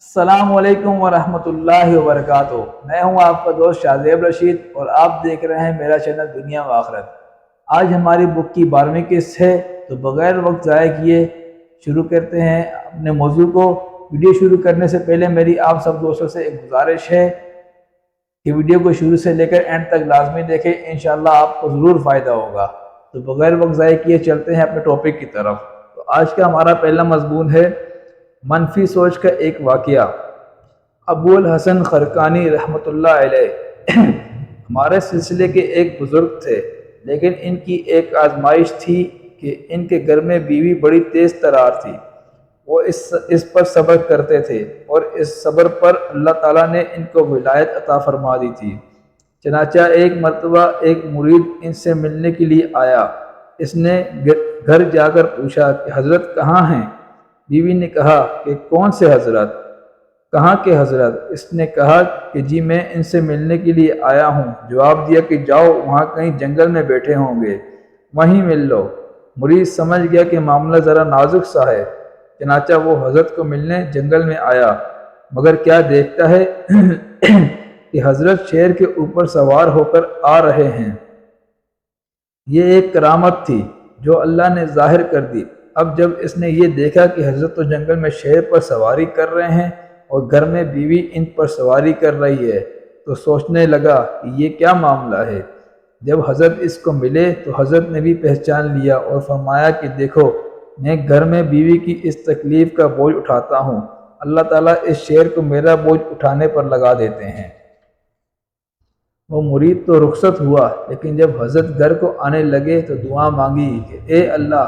السلام علیکم ورحمۃ اللہ وبرکاتہ۔ میں ہوں آپ کا دوست شاہزیب رشید اور آپ دیکھ رہے ہیں میرا چینل دنیا و آخرت۔ آج ہماری بک کی 12ویں قسط ہے، تو بغیر وقت ضائع کیے شروع کرتے ہیں اپنے موضوع کو۔ ویڈیو شروع کرنے سے پہلے میری آپ سب دوستوں سے ایک گزارش ہے کہ ویڈیو کو شروع سے لے کر اینڈ تک لازمی دیکھیں، انشاءاللہ آپ کو ضرور فائدہ ہوگا۔ تو بغیر وقت ضائع کیے چلتے ہیں اپنے ٹاپک کی طرف۔ تو آج کا ہمارا پہلا مضمون ہے منفی سوچ کا ایک واقعہ۔ ابو الحسن خرقانی رحمۃ اللہ علیہ ہمارے سلسلے کے ایک بزرگ تھے، لیکن ان کی ایک آزمائش تھی کہ ان کے گھر میں بیوی بڑی تیز ترار تھی۔ وہ اس پر صبر کرتے تھے اور اس صبر پر اللہ تعالیٰ نے ان کو ولایت عطا فرما دی تھی۔ چنانچہ ایک مرتبہ ایک مرید ان سے ملنے کے لیے آیا۔ اس نے گھر جا کر پوچھا کہ حضرت کہاں ہیں؟ بیوی نے کہا کہ کون سے حضرت؟ کہاں کے حضرت؟ اس نے کہا کہ جی میں ان سے ملنے کے لیے آیا ہوں۔ جواب دیا کہ جاؤ، وہاں کہیں جنگل میں بیٹھے ہوں گے، وہیں مل لو۔ مرید سمجھ گیا کہ معاملہ ذرا نازک سا ہے، چنانچہ وہ حضرت کو ملنے جنگل میں آیا، مگر کیا دیکھتا ہے کہ حضرت شیر کے اوپر سوار ہو کر آ رہے ہیں۔ یہ ایک کرامت تھی جو اللہ نے ظاہر کر دی۔ اب جب اس نے یہ دیکھا کہ حضرت تو جنگل میں شیر پر سواری کر رہے ہیں اور گھر میں بیوی ان پر سواری کر رہی ہے، تو سوچنے لگا کہ یہ کیا معاملہ ہے۔ جب حضرت اس کو ملے تو حضرت نے بھی پہچان لیا اور فرمایا کہ دیکھو، میں گھر میں بیوی کی اس تکلیف کا بوجھ اٹھاتا ہوں، اللہ تعالیٰ اس شیر کو میرا بوجھ اٹھانے پر لگا دیتے ہیں۔ وہ مرید تو رخصت ہوا، لیکن جب حضرت گھر کو آنے لگے تو دعا مانگی کہ اے اللہ،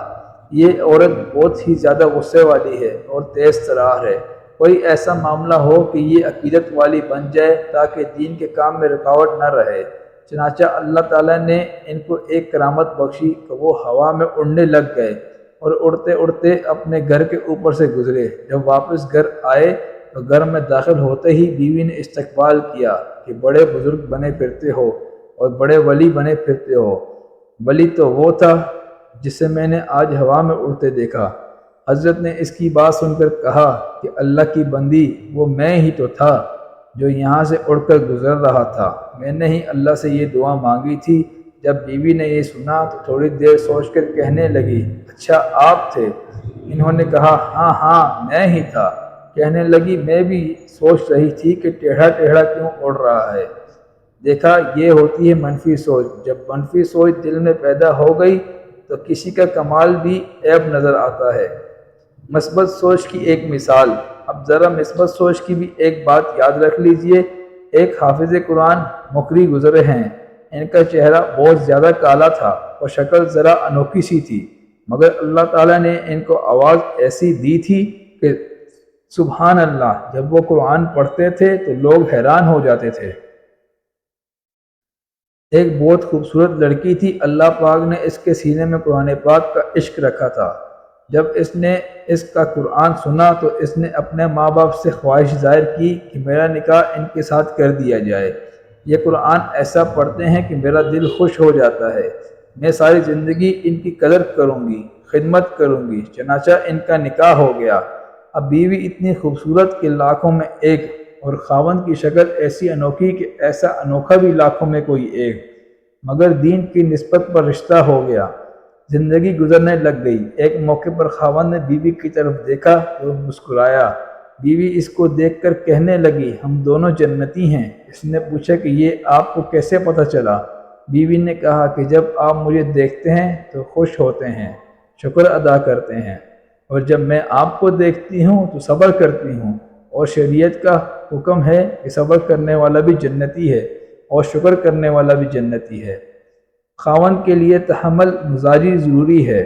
یہ عورت بہت ہی زیادہ غصے والی ہے اور تیز ترار ہے، کوئی ایسا معاملہ ہو کہ یہ عقیدت والی بن جائے تاکہ دین کے کام میں رکاوٹ نہ رہے۔ چنانچہ اللہ تعالیٰ نے ان کو ایک کرامت بخشی کہ وہ ہوا میں اڑنے لگ گئے اور اڑتے اڑتے اپنے گھر کے اوپر سے گزرے۔ جب واپس گھر آئے تو گھر میں داخل ہوتے ہی بیوی نے استقبال کیا کہ بڑے بزرگ بنے پھرتے ہو اور بڑے ولی بنے پھرتے ہو۔ ولی تو وہ تھا جسے میں نے آج ہوا میں اڑتے دیکھا۔ حضرت نے اس کی بات سن کر کہا کہ اللہ کی بندی، وہ میں ہی تو تھا جو یہاں سے اڑ کر گزر رہا تھا، میں نے ہی اللہ سے یہ دعا مانگی تھی۔ جب بیوی نے یہ سنا تو تھوڑی دیر سوچ کر کہنے لگی، اچھا آپ تھے؟ انہوں نے کہا ہاں ہاں میں ہی تھا۔ کہنے لگی میں بھی سوچ رہی تھی کہ ٹیڑھا ٹیڑھا کیوں اڑ رہا ہے۔ دیکھا، یہ ہوتی ہے منفی سوچ۔ جب منفی سوچ دل میں پیدا ہو گئی تو کسی کا کمال بھی عیب نظر آتا ہے۔ مثبت سوچ کی ایک مثال۔ اب ذرا مثبت سوچ کی بھی ایک بات یاد رکھ لیجئے۔ ایک حافظ قرآن مقری گزرے ہیں، ان کا چہرہ بہت زیادہ کالا تھا اور شکل ذرا انوکھی سی تھی، مگر اللہ تعالیٰ نے ان کو آواز ایسی دی تھی کہ سبحان اللہ، جب وہ قرآن پڑھتے تھے تو لوگ حیران ہو جاتے تھے۔ ایک بہت خوبصورت لڑکی تھی، اللہ پاک نے اس کے سینے میں قرآن پاک کا عشق رکھا تھا۔ جب اس نے اس کا قرآن سنا تو اس نے اپنے ماں باپ سے خواہش ظاہر کی کہ میرا نکاح ان کے ساتھ کر دیا جائے۔ یہ قرآن ایسا پڑھتے ہیں کہ میرا دل خوش ہو جاتا ہے، میں ساری زندگی ان کی قدر کروں گی، خدمت کروں گی۔ چنانچہ ان کا نکاح ہو گیا۔ اب بیوی اتنی خوبصورت کہ لاکھوں میں ایک، اور خاوند کی شکل ایسی انوکھی کہ ایسا انوکھا بھی لاکھوں میں کوئی ایک، مگر دین کی نسبت پر رشتہ ہو گیا۔ زندگی گزرنے لگ گئی۔ ایک موقع پر خاوند نے بیوی کی طرف دیکھا تو مسکرایا۔ بیوی اس کو دیکھ کر کہنے لگی ہم دونوں جنتی ہیں۔ اس نے پوچھا کہ یہ آپ کو کیسے پتہ چلا؟ بیوی نے کہا کہ جب آپ مجھے دیکھتے ہیں تو خوش ہوتے ہیں، شکر ادا کرتے ہیں، اور جب میں آپ کو دیکھتی ہوں تو صبر کرتی ہوں، اور شریعت کا حکم ہے کہ صبر کرنے والا بھی جنتی ہے اور شکر کرنے والا بھی جنتی ہے۔ خاوند کے لیے تحمل مزاجی ضروری ہے۔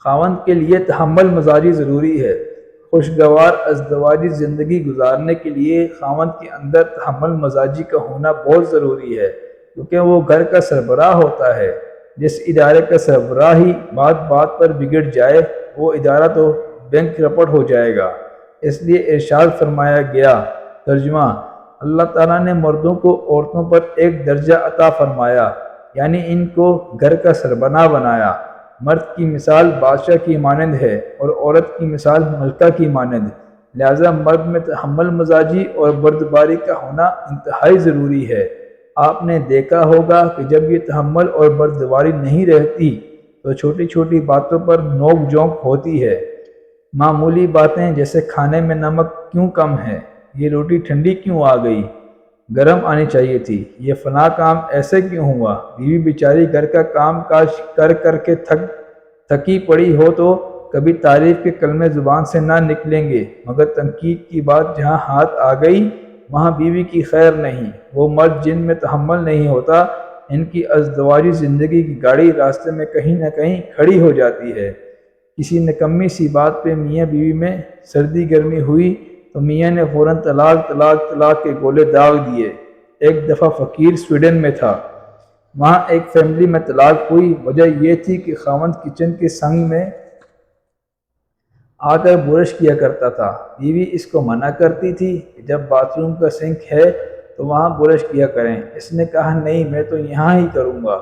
خاوند کے لیے تحمل مزاجی ضروری ہے۔ خوشگوار ازدواجی زندگی گزارنے کے لیے خاوند کے اندر تحمل مزاجی کا ہونا بہت ضروری ہے، کیونکہ وہ گھر کا سربراہ ہوتا ہے۔ جس ادارے کا سربراہ ہی بات بات پر بگڑ جائے، وہ ادارہ تو بینک رپٹ ہو جائے گا۔ اس لیے ارشاد فرمایا گیا، ترجمہ: اللہ تعالیٰ نے مردوں کو عورتوں پر ایک درجہ عطا فرمایا، یعنی ان کو گھر کا سربراہ بنایا۔ مرد کی مثال بادشاہ کی مانند ہے اور عورت کی مثال ملکہ کی مانند۔ لہذا مرد میں تحمل مزاجی اور بردباری کا ہونا انتہائی ضروری ہے۔ آپ نے دیکھا ہوگا کہ جب یہ تحمل اور بردباری نہیں رہتی تو چھوٹی چھوٹی باتوں پر نوک جھونک ہوتی ہے۔ معمولی باتیں جیسے کھانے میں نمک کیوں کم ہے، یہ روٹی ٹھنڈی کیوں آ گئی، گرم آنی چاہیے تھی، یہ فلاں کام ایسے کیوں ہوا۔ بیوی بیچاری گھر کا کام کاج کر کر کے تھکی پڑی ہو تو کبھی تعریف کے کلمے زبان سے نہ نکلیں گے، مگر تنقید کی بات جہاں ہاتھ آ گئی وہاں بیوی کی خیر نہیں۔ وہ مرد جن میں تحمل نہیں ہوتا، ان کی ازدواجی زندگی کی گاڑی راستے میں کہیں نہ کہیں کھڑی ہو جاتی ہے۔ کسی نکمی سی بات پہ میاں بیوی میں سردی گرمی ہوئی تو میاں نے فوراً طلاق طلاق طلاق کے گولے داغ دیے۔ ایک دفعہ فقیر سویڈن میں تھا، وہاں ایک فیملی میں طلاق ہوئی۔ وجہ یہ تھی کہ خاوند کچن کے سنگ میں آ کر برش کیا کرتا تھا، بیوی اس کو منع کرتی تھی کہ جب باتھ روم کا سنک ہے تو وہاں برش کیا کریں۔ اس نے کہا نہیں، میں تو یہاں ہی کروں گا۔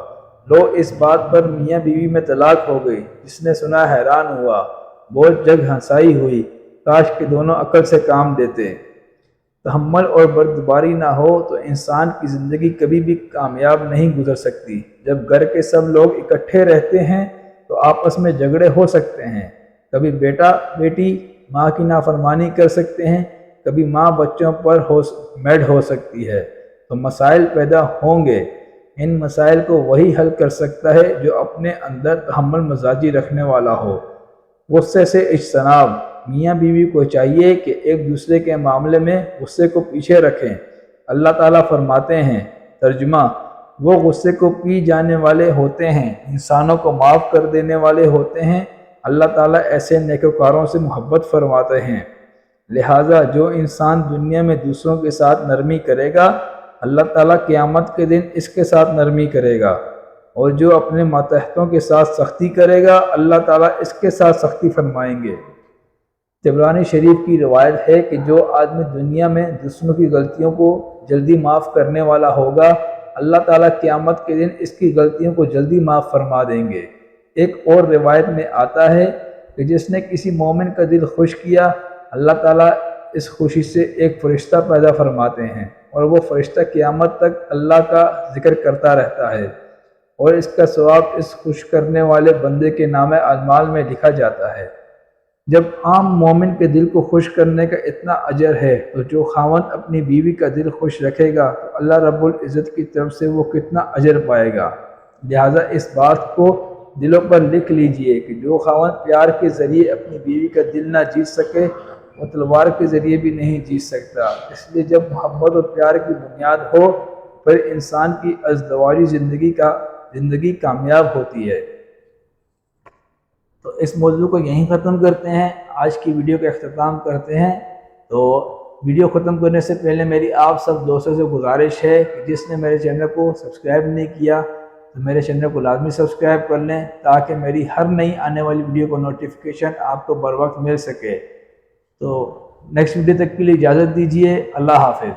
لو اس بات پر میاں بیوی میں طلاق ہو گئی۔ جس نے سنا حیران ہوا، بہت جگ ہنسائی ہوئی، کاش کہ دونوں عقل سے کام لیتے۔ تحمل اور بردباری نہ ہو تو انسان کی زندگی کبھی بھی کامیاب نہیں گزر سکتی۔ جب گھر کے سب لوگ اکٹھے رہتے ہیں تو آپس میں جھگڑے ہو سکتے ہیں، کبھی بیٹا بیٹی ماں کی نافرمانی کر سکتے ہیں، کبھی ماں بچوں پر میڈ ہو سکتی ہے، تو مسائل پیدا ہوں گے۔ ان مسائل کو وہی حل کر سکتا ہے جو اپنے اندر تحمل مزاجی رکھنے والا ہو۔ غصے سے اجتناب۔ میاں بیوی کو چاہیے کہ ایک دوسرے کے معاملے میں غصے کو پیچھے رکھیں۔ اللہ تعالیٰ فرماتے ہیں، ترجمہ: وہ غصے کو پی جانے والے ہوتے ہیں، انسانوں کو معاف کر دینے والے ہوتے ہیں۔ اللہ تعالیٰ ایسے نیکوکاروں سے محبت فرماتے ہیں۔ لہٰذا جو انسان دنیا میں دوسروں کے ساتھ نرمی کرے گا، اللہ تعالیٰ قیامت کے دن اس کے ساتھ نرمی کرے گا، اور جو اپنے ماتحتوں کے ساتھ سختی کرے گا اللہ تعالیٰ اس کے ساتھ سختی فرمائیں گے۔ طبرانی شریف کی روایت ہے کہ جو آدمی دنیا میں دوسروں کی غلطیوں کو جلدی معاف کرنے والا ہوگا، اللہ تعالیٰ قیامت کے دن اس کی غلطیوں کو جلدی معاف فرما دیں گے۔ ایک اور روایت میں آتا ہے کہ جس نے کسی مومن کا دل خوش کیا، اللہ تعالیٰ اس خوشی سے ایک فرشتہ پیدا فرماتے ہیں، اور وہ فرشتہ قیامت تک اللہ کا ذکر کرتا رہتا ہے، اور اس کا ثواب اس خوش کرنے والے بندے کے نامہ اعمال میں لکھا جاتا ہے۔ جب عام مومن کے دل کو خوش کرنے کا اتنا اجر ہے تو جو خاوند اپنی بیوی کا دل خوش رکھے گا تو اللہ رب العزت کی طرف سے وہ کتنا اجر پائے گا۔ لہٰذا اس بات کو دلوں پر لکھ لیجئے کہ جو خاوند پیار کے ذریعے اپنی بیوی کا دل نہ جیت سکے وہ تلوار کے ذریعے بھی نہیں جیت سکتا۔ اس لیے جب محبت اور پیار کی بنیاد ہو پھر انسان کی ازدواجی زندگی کامیاب ہوتی ہے۔ تو اس موضوع کو یہیں ختم کرتے ہیں، آج کی ویڈیو کا اختتام کرتے ہیں۔ تو ویڈیو ختم کرنے سے پہلے میری آپ سب دوستوں سے گزارش ہے کہ جس نے میرے چینل کو سبسکرائب نہیں کیا تو میرے چینل کو لازمی سبسکرائب کر لیں تاکہ میری ہر نئی آنے والی ویڈیو کو نوٹیفیکیشن آپ کو بر وقت مل سکے۔ تو نیکسٹ ویڈیو تک کے لیے اجازت دیجیے، اللہ حافظ۔